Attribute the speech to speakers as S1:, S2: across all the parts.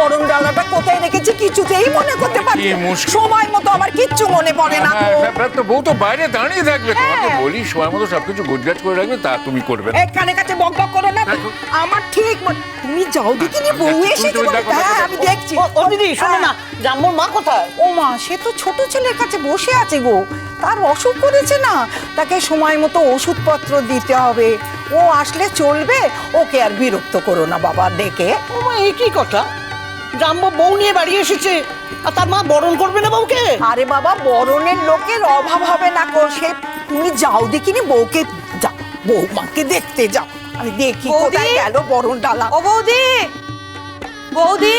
S1: বরণ ডালাটা কোথায় রেখেছি কিছুতেই মনে করতে পারছি না। সময় মতো আমার কিচ্ছু মনে পড়ে না
S2: তো বউ তো বাইরে দাঁড়িয়ে থাকবে, তোমাকে বলি সময় মতো সবকিছু গুজগাছ করে রাখবে, তা তুমি করবে না।
S1: এখানে কাছে বক বক করো না, আমার ঠিক তুমি যাও দেখিনি বউ এসেছে বলে। হ্যাঁ আমি দেখছি।
S3: ও দিদি শোনো না, জাম্বুর মা কোথায়?
S1: ও মা, সে তো ছোট ছেলের কাছে বসে আছে গো, তার অসুখ করেছে না, তাকে সময় মতো ওষুধপত্র দিতে হবে। ও আসলে চলবে, ওকে আর বিরক্ত করো না বাবা ডেকে।
S3: ও মা, এই কি কথা? জাম্বু বউ নিয়ে বাড়ি এসেছে আর তার মা বরণ করবে না বউকে?
S1: আরে বাবা, বরণের লোকের অভাব হবে না গো, সে তুমি যাও দেখিনি বউকে, যাও বৌমাকে দেখতে যাও। আমি দেখি কোথায় গেল বরণ ডালা।
S4: ও বৌদি, বৌদি,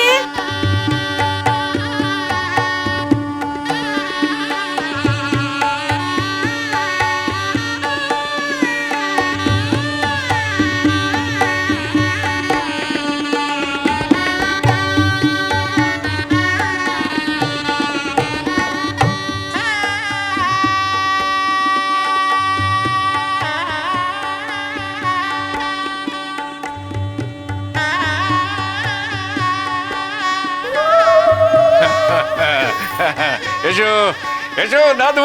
S2: এসো এসো দাদু,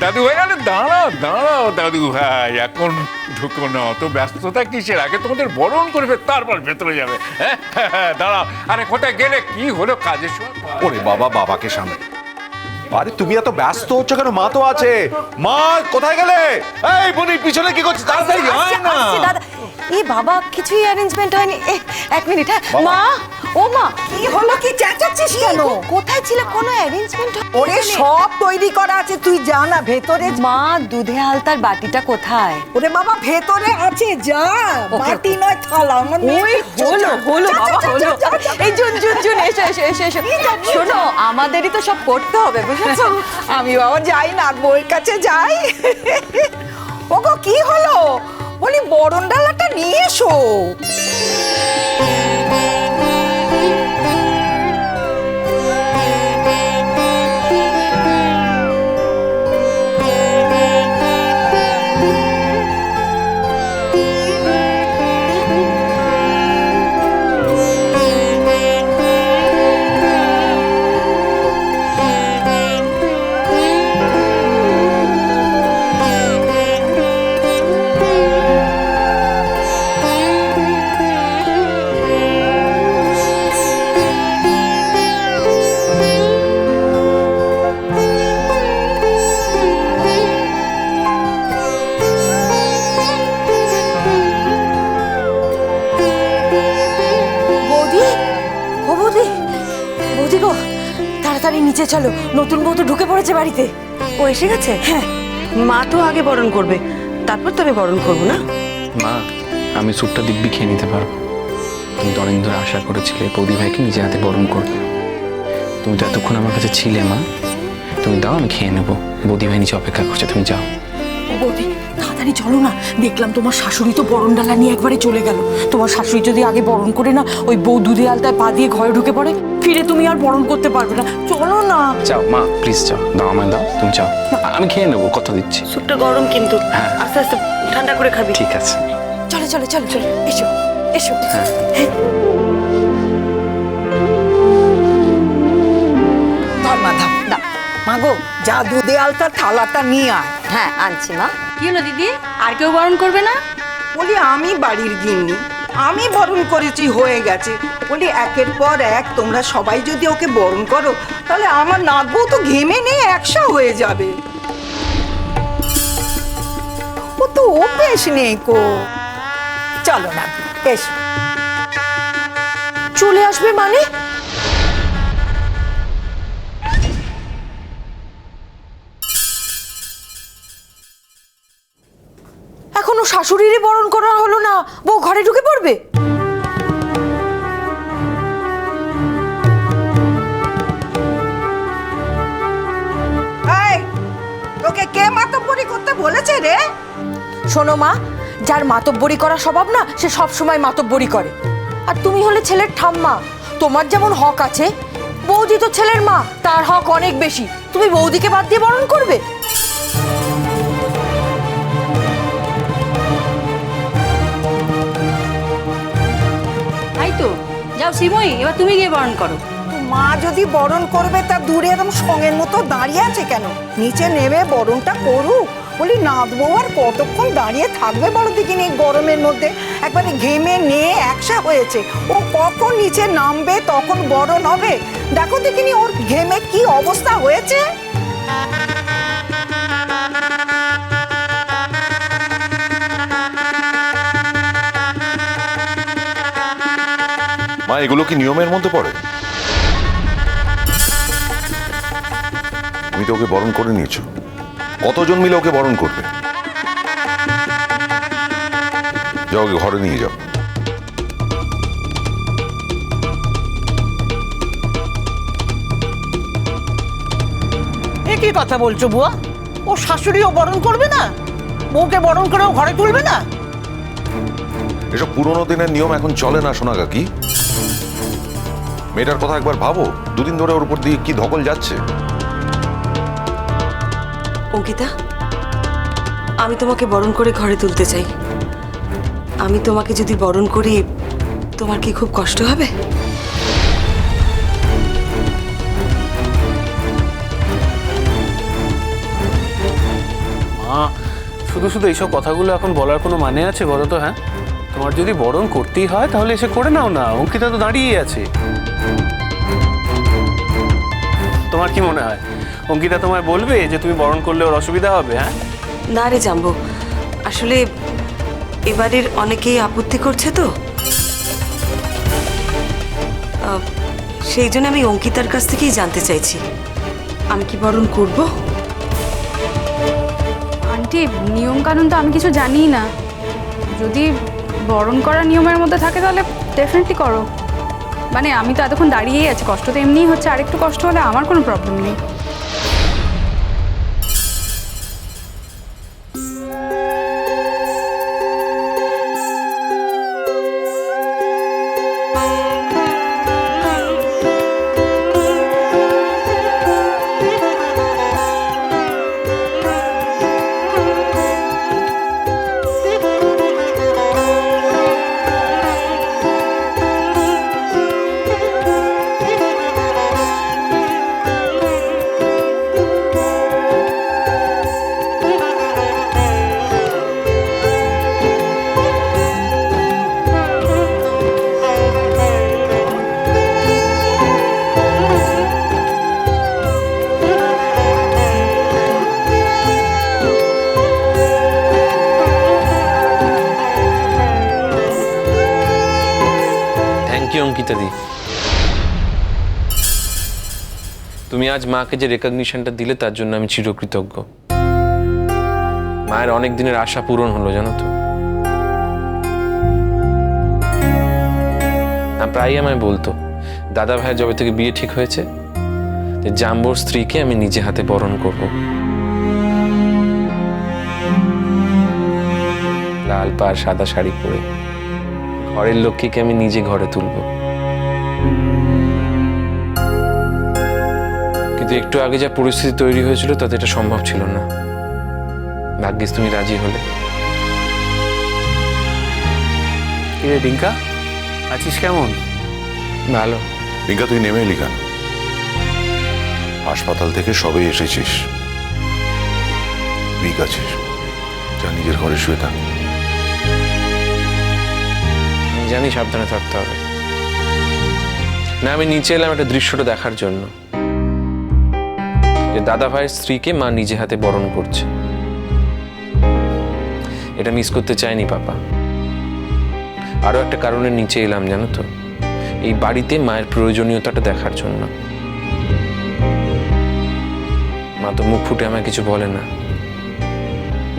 S2: দাদু ভাই, আরে দাঁড়াও দাঁড়াও দাদু ভাই, এখন ঢুকো না, অত ব্যস্ততা কিসের? আগে তোমাদের বরণ করবে, তারপর ভেতরে যাবে। হ্যাঁ দাঁড়াও। আরে কোথায় গেলে? কি হলো কাজের সময়?
S5: ওরে বাবা, বাবাকে সামনে। আরে তুমি এত ব্যস্ত হচ্ছ কেন? মা তো আছে। মা কোথায় গেলে? এই বুনি, পিছনে কি করছিস? তাড়াতাড়ি আয় না।
S4: এ বাবা, কিছুই অ্যারেঞ্জমেন্ট হয়নি। এক মিনিট। হ্যাঁ মা, ও মা,
S1: কি হলো, কি চেঁচাচ্ছিস কেন?
S4: কোথায় ছিল? কোনো অ্যারেঞ্জমেন্ট
S1: ওরে সব তৈরি করা আছে, তুই যা না ভেতরে।
S4: মা, দুধে আলতার বাটিটা কোথায়?
S1: ওরে বাবা ভেতরে আছে, যা। বাটি নয় থালা। আমার
S4: ওই হলো বাবা, হলো। এই জুন জুন জুন, এসো এসো এসো এসো। শোনো, আমাদেরই তো সব করতে হবে, বুঝেছো?
S1: আমি বাবা যাই না, বউয়ের কাছে যাই। ওগো কি হলো? বলি বরণ ডালাটা নিয়ে এসো।
S4: তাড়াতাড়ি নিচে চলো, নতুন বউ তো ঢুকে পড়েছে বাড়িতে। ও এসে গেছে? হ্যাঁ।
S6: মা তো আগে বরণ করবে, তারপর তো আমি বরণ করবো না?
S7: মা, আমি স্যুপটা দিব্যি খেয়ে নিতে পারবো। তুমি তো অনেক ধরে আশা করেছিলে বৌদি ভাইকে নিজে হাতে বরণ করবে। তুমি তো এতক্ষণ আমার কাছে ছিলে মা, তুমি দাও, আমি খেয়ে নেবো। বৌদি ভাই নিচে অপেক্ষা করছে, তুমি যাও।
S4: বৌদি তাড়াতাড়ি চলো না, দেখলাম তোমার শাশুড়ি তো বরণ ডালা নিয়ে একবারে চলে গেল। তোমার শাশুড়ি যদি আগে বরণ করে না, ওই বউ দুধে আলতায় পা দিয়ে ঘরে ঢুকে পড়ে, ফিরে তুমি আর বরণ করতে পারবে না। চলো না।
S7: যাও মা, প্লিজ যাও, দাও আমায় দাও, তুমি যাও। আমি খেয়ে নেবো, কথা দিচ্ছি।
S6: স্যুপটা গরম কিন্তু,
S7: হ্যাঁ।
S6: আস্তে আস্তে ঠান্ডা করে খাবি।
S7: ঠিক আছে।
S4: চলো চলো চলো চলো, এসো এসো।
S1: মাগো যা, দুধে আলতার থালাটা নিয়ে আয়।
S4: হ্যাঁ আনছি মা।
S8: কি হলো দিদি, আর কেউ বরণ করবে না?
S1: বলি আমি বাড়ির গিন্নি, আমি বরণ করেছি, হয়ে গেছে। বলি একের পর এক তোমরা সবাই যদি ওকে বরণ করো, তাহলে আমার নাতবো তো ঘেমে নিয়ে একশো হয়ে যাবে। ও তো অভ্যেস নেই কো। চলো না, এসো।
S4: চলে আসবে মানে? এখনো শাশুড়িরই বরণ করা হলো না, বউ ঘরে ঢুকে পড়বে?
S1: এই, তোকে কে মাতব্বরি করতে বলেছে রে?
S4: শোনো মা, যার মাতব্বরি করা স্বভাব না, সে সব সময় মাতব্বরি করে। আর তুমি হলে ছেলের ঠাম্মা, তোমার যেমন হক আছে, বৌদি তো ছেলের মা, তার হক অনেক বেশি। তুমি বৌদিকে বাদ দিয়ে বরণ করবে?
S8: তাই তো, যাও শ্রীময়ী, এবার তুমি গিয়ে বরণ করো।
S1: মা যদি বরণ করবে তা দূরে এরকম সঙ্গের মতো দাঁড়িয়ে আছে কেন? নিচে নেমে বরণটা করুক। বলি নাথ বউ আর কতক্ষণ দাঁড়িয়ে থাকবে বড় দিকিনি এই গরমের মধ্যে? একবারে ঘেমে নিয়ে একসা হয়েছে। ও কখন নিচে নামবে তখন বরণ হবে। দেখো দেখিনি ওর ঘেমে কি অবস্থা হয়েছে।
S5: মা এগুলো কি নিয়মের মধ্যে পড়ে? তুমি তো ওকে বরণ করে নিয়েছো, কতজন মিলে ওকে বরণ করবে? যাও ওকে ঘরে নিয়ে যাও।
S3: এ কি কথা বলছো বুয়া? ও শাশুড়িও বরণ করবে না? বউকে বরণ করেও ঘরে তুলবে না?
S5: এসব পুরোনো দিনের নিয়ম এখন চলে না সোনা কাকি। মেয়েটার কথা একবার ভাবো, দুদিন ধরে ওর উপর দিয়ে কি ধকল যাচ্ছে।
S6: অঙ্কিতা, আমি তোমাকে বরণ করে ঘরে তুলতে চাই। আমি তোমাকে যদি বরণ করি, তোমার কি খুব কষ্ট হবে?
S7: মা, শুধু শুধু এইসব কথাগুলো এখন বলার কোনো মানে আছে বলো তো? হ্যাঁ, তোমার যদি বরণ করতেই হয় তাহলে এসে করে নাও না। অঙ্কিতা তো দাঁড়িয়েই আছে। তোমার কি মনে হয় অঙ্কিতা তোমায় বলবে যে তুমি বরণ করলে ওর অসুবিধা হবে? হ্যাঁ
S6: না রে জাম্বো, আসলে এবারের অনেকেই আপত্তি করছে তো, সেই জন্য আমি অঙ্কিতার কাছ থেকেই জানতে চাইছি আমি কি বরণ করব।
S8: আন্টি, নিয়ম কানুন তো আমি কিছু জানিই না। যদি বরণ করার নিয়মের মধ্যে থাকে তাহলে ডেফিনেটলি করো। মানে আমি তো এতক্ষণ দাঁড়িয়েই আছি, কষ্ট তো এমনিই হচ্ছে, আরেকটু কষ্ট হলে আমার কোনো প্রবলেম নেই।
S7: থ্যাংক ইউ অঙ্কিতা দি। তুমি আজ মাকে যে রেকগনিশনটা দিলে তার জন্য আমি চিরকৃতজ্ঞ। মায়ের অনেক দিনের আশা পূরণ হলো জানো তো। না, প্রায়ই আমায় বলতো দাদা ভাইয়ের যবে থেকে বিয়ে ঠিক হয়েছে যে জাম্বোর স্ত্রীকে আমি নিজে হাতে বরণ করব। লাল পাড় সাদা শাড়ি পরে ঘরের লক্ষ্মীকে আমি নিজে ঘরে তুলব। কিন্তু একটু আগে যা পরিস্থিতি তৈরি হয়েছিল তাতে এটা সম্ভব ছিল না। ভাগ্যিস তুমি রাজি হলে। কিরে ডিঙ্কা, আছিস কেমন? ভালো।
S5: রিঙ্কা, তুই নেমে এলি কেন? হাসপাতাল থেকে সবে এসেছিস, উইক আছিস, যা নিজের ঘরে শুয়ে থাক।
S7: জানি সাবধানে থাকতে হবে। না, আমি নিচে এলাম একটা দৃশ্যটা দেখার জন্য, যে দাদা ভাইয়ের স্ত্রীকে মা নিজে হাতে বরণ করছে। এটা মিস করতে চাইনি পাপা। আরো একটা কারণে নিচে এলাম জানো তো, এই বাড়িতে মায়ের প্রয়োজনীয়তাটা দেখার জন্য। মা তো মুখ ফুটে আমায় কিছু বলে না।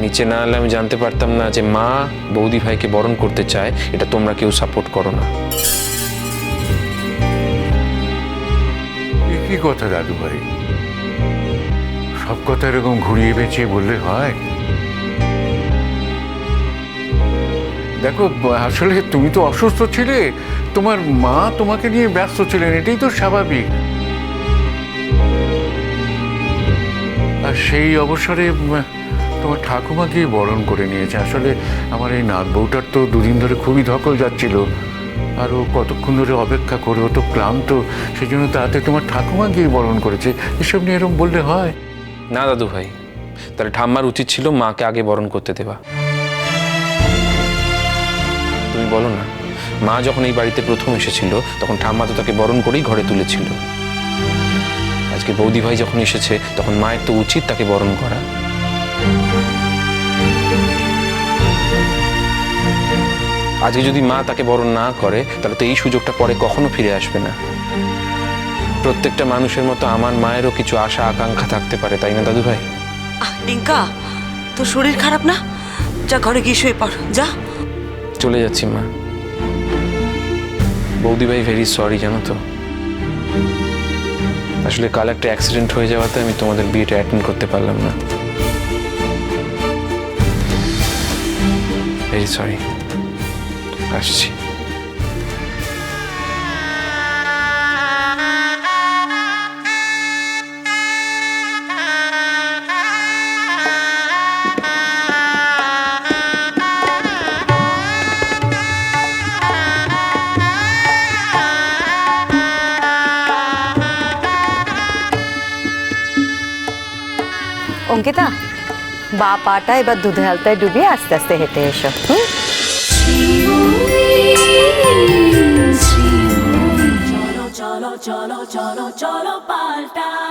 S7: নিচে না এলে আমি জানতে পারতাম না যে মা বৌদি ভাইকে বরণ করতে চায়। এটা তোমরা কেউ সাপোর্ট করো না।
S2: কি কথা দাদু ভাই, সব কথা এরকম ঘুরিয়ে পেঁচিয়ে বললে হয়? দেখো, আসলে তুমি তো অসুস্থ ছিলে, তোমার মা তোমাকে নিয়ে ব্যস্ত ছিলেন, এটাই তো স্বাভাবিক। আর সেই অবসরে তোমার ঠাকুমাকেই বরণ করে নিয়েছে। আসলে আমার এই নাত বউটার তো দুদিন ধরে খুবই ধকল যাচ্ছিল, আর ও কতক্ষণ ধরে অপেক্ষা করে, ও তো ক্লান্ত, সেই জন্য তাতে তোমার ঠাকুমা গিয়ে বরণ করেছে। এসব নিয়ে এরকম বললে হয়?
S7: না দাদু ভাই, তাহলে ঠাম্মার উচিত ছিল মাকে আগে বরণ করতে দেওয়া। তুমি বলো না, মা যখন এই বাড়িতে প্রথম এসেছিল তখন ঠাম্মা তো তাকে বরণ করেই ঘরে তুলেছিল। আজকে বৌদি ভাই যখন এসেছে তখন মায়ের তো উচিত তাকে বরণ করা। আজকে যদি মা তাকে বরণ না করে তাহলে তো এই সুযোগটা পরে কখনো ফিরে আসবে না। প্রত্যেকটা মানুষের মতো আমার মায়েরও কিছু আশা আকাঙ্ক্ষা থাকতে পারে, তাই না দাদু ভাই?
S6: ডিঙ্কা, তোর শরীর খারাপ না? যা ঘরে গিয়ে শুয়ে পড়, যা।
S7: চলে যাচ্ছি মা। বৌদি ভাই ভেরি সরি, জানো তো, আসলে কাল একটা অ্যাক্সিডেন্ট হয়ে যাওয়াতে আমি তোমাদের বিয়েটা অ্যাটেন্ড করতে পারলাম না। ভেরি সরি, আসছি।
S4: অঙ্কিতা, বা পাটা এবার দুধে হালতায় ডুবিয়ে আস্তে আস্তে হেঁটে এসো।
S9: cholo, cholo, cholo, cholo, cholo, palta.